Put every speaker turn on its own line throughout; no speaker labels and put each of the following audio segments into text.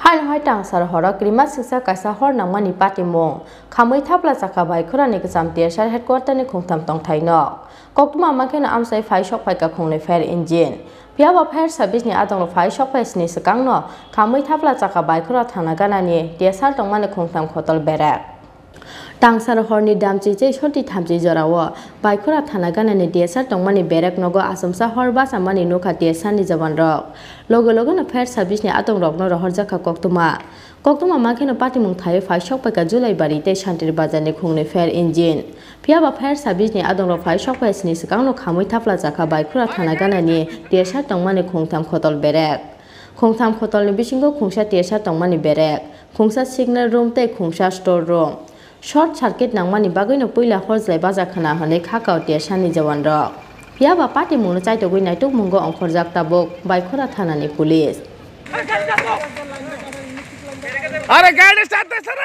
Hai hai tang sar hora krimat siksa kaisa hor nangmani patimong khamui thapla chakhabai khorani kesam TSR headquarter ni khungtam tong thaino koktuma makena amsai phai shok phai ka khungne fire engine piaba fire service ni adong phai shok phai sni sakangno khamui thapla chakhabai khora thana ganani TSR tongmani khungtam khotol berak Tangsar horni damchi chei shoti thamchi jorawo baikura thana ganani TSR tongmani berak nogo asamsa horba samani nokha TSR ni jawan rok logo logo na fire service ni atong rok no rohor jaka koktuma makheno patimung thai phai shok pa ka julai bari te shantir bazar ni khungne fire engine piaba fire service ni adong rok phai shok pa sni sakangno khamui thapla jaka baikura thana ganani TSR tongmani khungtam khotol berak khungtam khotol ni bisingo khungsa TSR tongmani berak khungsa signal room te khungsa store room Short circuit nangmani bagino puila horzlai baza khana hane khakau TSR ni jawan rok piaba party mungno chai togoi naituk mungo ongkhorjak tabok baikora thanani police
अरे गाड़ी start कर sir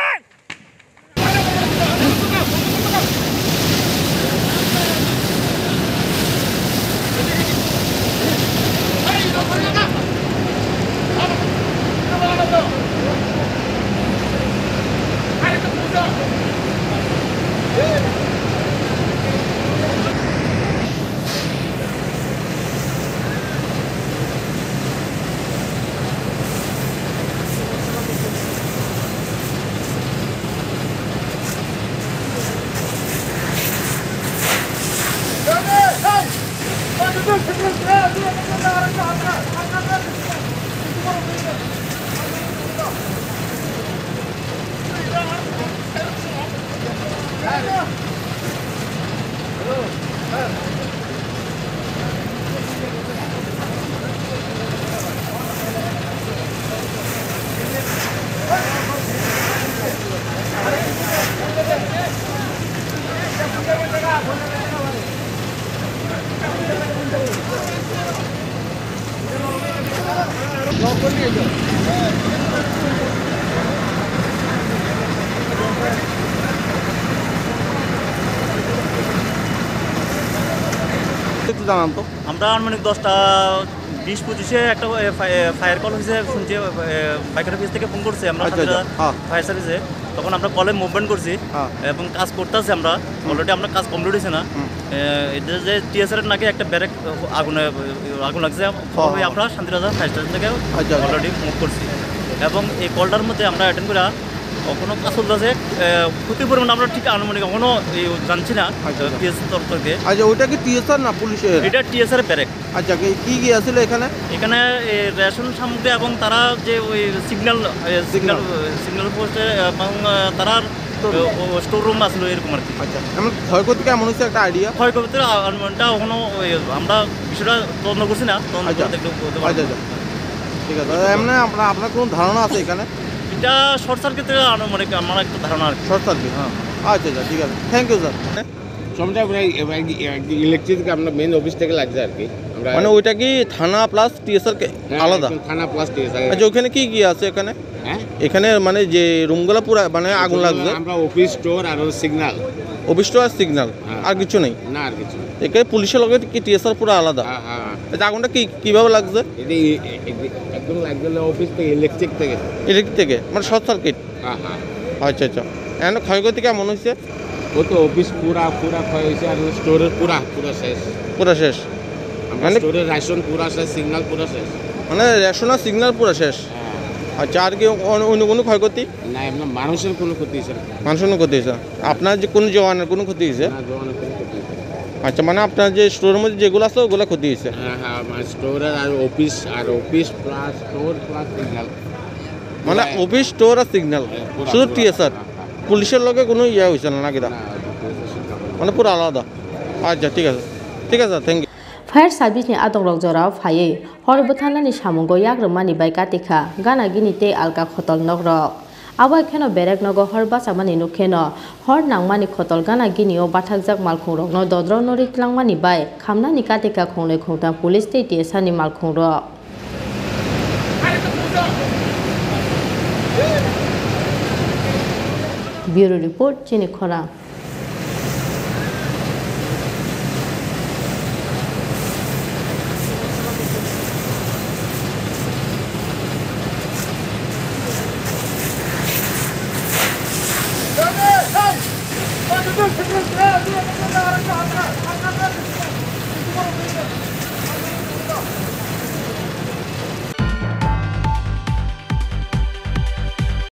আমরা আনুমানিক 10টা 20-25 একটা fire call হয়েছে শুনছি পাইকারি অফিস থেকে ফোন করছে আমরা ফায়ার সার্ভিসে তখন আমরা কলে মুভমেন্ট করছি এবং কাজ করতেছি আমরা অলরেডি আমরা কাজ কমপ্লিট হয়েছে না এটা যে TSR এর নাকি একটা ব্যারেক আগুন লাগছে আমরা শান্তিরাজা ফায়ার স্টেশন থেকে অলরেডি মুভ করছি এবং এই কলটার মধ্যে আমরা অ্যাটেন্ড করে কোনো কাজ চলতেছে ক্ষতির পরিমাণ আমরা ঠিক আনুমানিক এখনো জানছি না TSR তরফ থেকে।
আচ্ছা ওইটা কি TSR না পুলিশের?
এটা TSR এর ব্যারেক।
আচ্ছা কি কি আসলে এখানে?
এখানে রেশন সামগ্রী এবং তারা যে ওই সিগন্যাল পোস্টে এবং তারা স্টোর রুম আসলো এরকম আর কি।
আচ্ছা এমন ক্ষয়ক্ষতি কেমন হচ্ছে একটা আইডিয়া?
ক্ষয়ক্ষতির আনুমানটা এখনো আমরা বিষয়টা তদন্ত করছি না, তদন্ত দেখলে বলতে পারবো।
আচ্ছা ঠিক আছে। এমনি আপনার কোনো ধারণা আছে এখানে?
এটা শর্ট সার্কিটের আনুমানিক আমার একটা ধারণা আর কি।
শর্ট সার্কিট, হ্যাঁ আচ্ছা ঠিক আছে, থ্যাংক ইউ স্যার।
সমটা ইলেকট্রিক আপনার মেন অফিস থেকে লাগছে আর কি।
মানে ওইটা কি থানা প্লাস TSR আলাদা?
থানা প্লাস TSR।
আচ্ছা ওখানে কি আছে এখানে? এখানে মানে যে রুমগুলো পুরো মানে আগুন লাগছে?
আমরা অফিস স্টোর আর সিগন্যাল।
অফিস স্টোর আর সিগন্যাল, আর কিছু নেই?
না আর কিছু।
এখানে পুলিশের লগে কি TSR পুরো আলাদা? আচ্ছা আগুনটা কিভাবে লাগছে?
এটা একদম লাগছে অফিস থেকে ইলেকট্রিক থেকে
মানে শর্ট সার্কিট? আচ্ছা এখন ক্ষয়ক্ষতি কেমন হয়েছে?
ও তো অফিস পুরা ক্ষয় হয়েছে আর স্টোরের পুরা শেষ। মানে স্টোরের রেশন পুরা শেষ, সিগন্যাল পুরা শেষ।
মানে রেশন আর সিগন্যাল পুরা শেষ। আচ্ছা আর কি অন্য কোনো ক্ষয়ক্ষতি?
না এমন মানুষের কোনো ক্ষতি হয়েছে?
মানুষের কোনো ক্ষতি হয়েছে? আপনার যে কোনো জওয়ানের কোনো ক্ষতি হয়েছে?
না জওয়ানের কোনো ক্ষতি হয়েছে।
আচ্ছা মানে আপনার যে স্টোরের মধ্যে যেগুলো আছে ওগুলো ক্ষতি হয়েছে?
হ্যাঁ স্টোরের আর office plus store plus signal.
মানে অফিস স্টোর আর সিগন্যাল শুধু TSR, পুলিশের লগে কোনো ইয়ে হয়েছে না নাকি? মানে পুরো আলাদা। আচ্ছা ঠিক আছে thank you.
Fire service ni adong rok jorao phaye horbotana ni samungo yagromani bai katika gana gini te alka khotol nok rok abai kheno berek nogo horba samani nukheno hor nangmani khotol gana gini o bathakjak malkhung rok no dodro nori klangmani bai khamna ni katika khongle khongta police te TSR ni malkhung rok Bureau report chini khora
Let's go.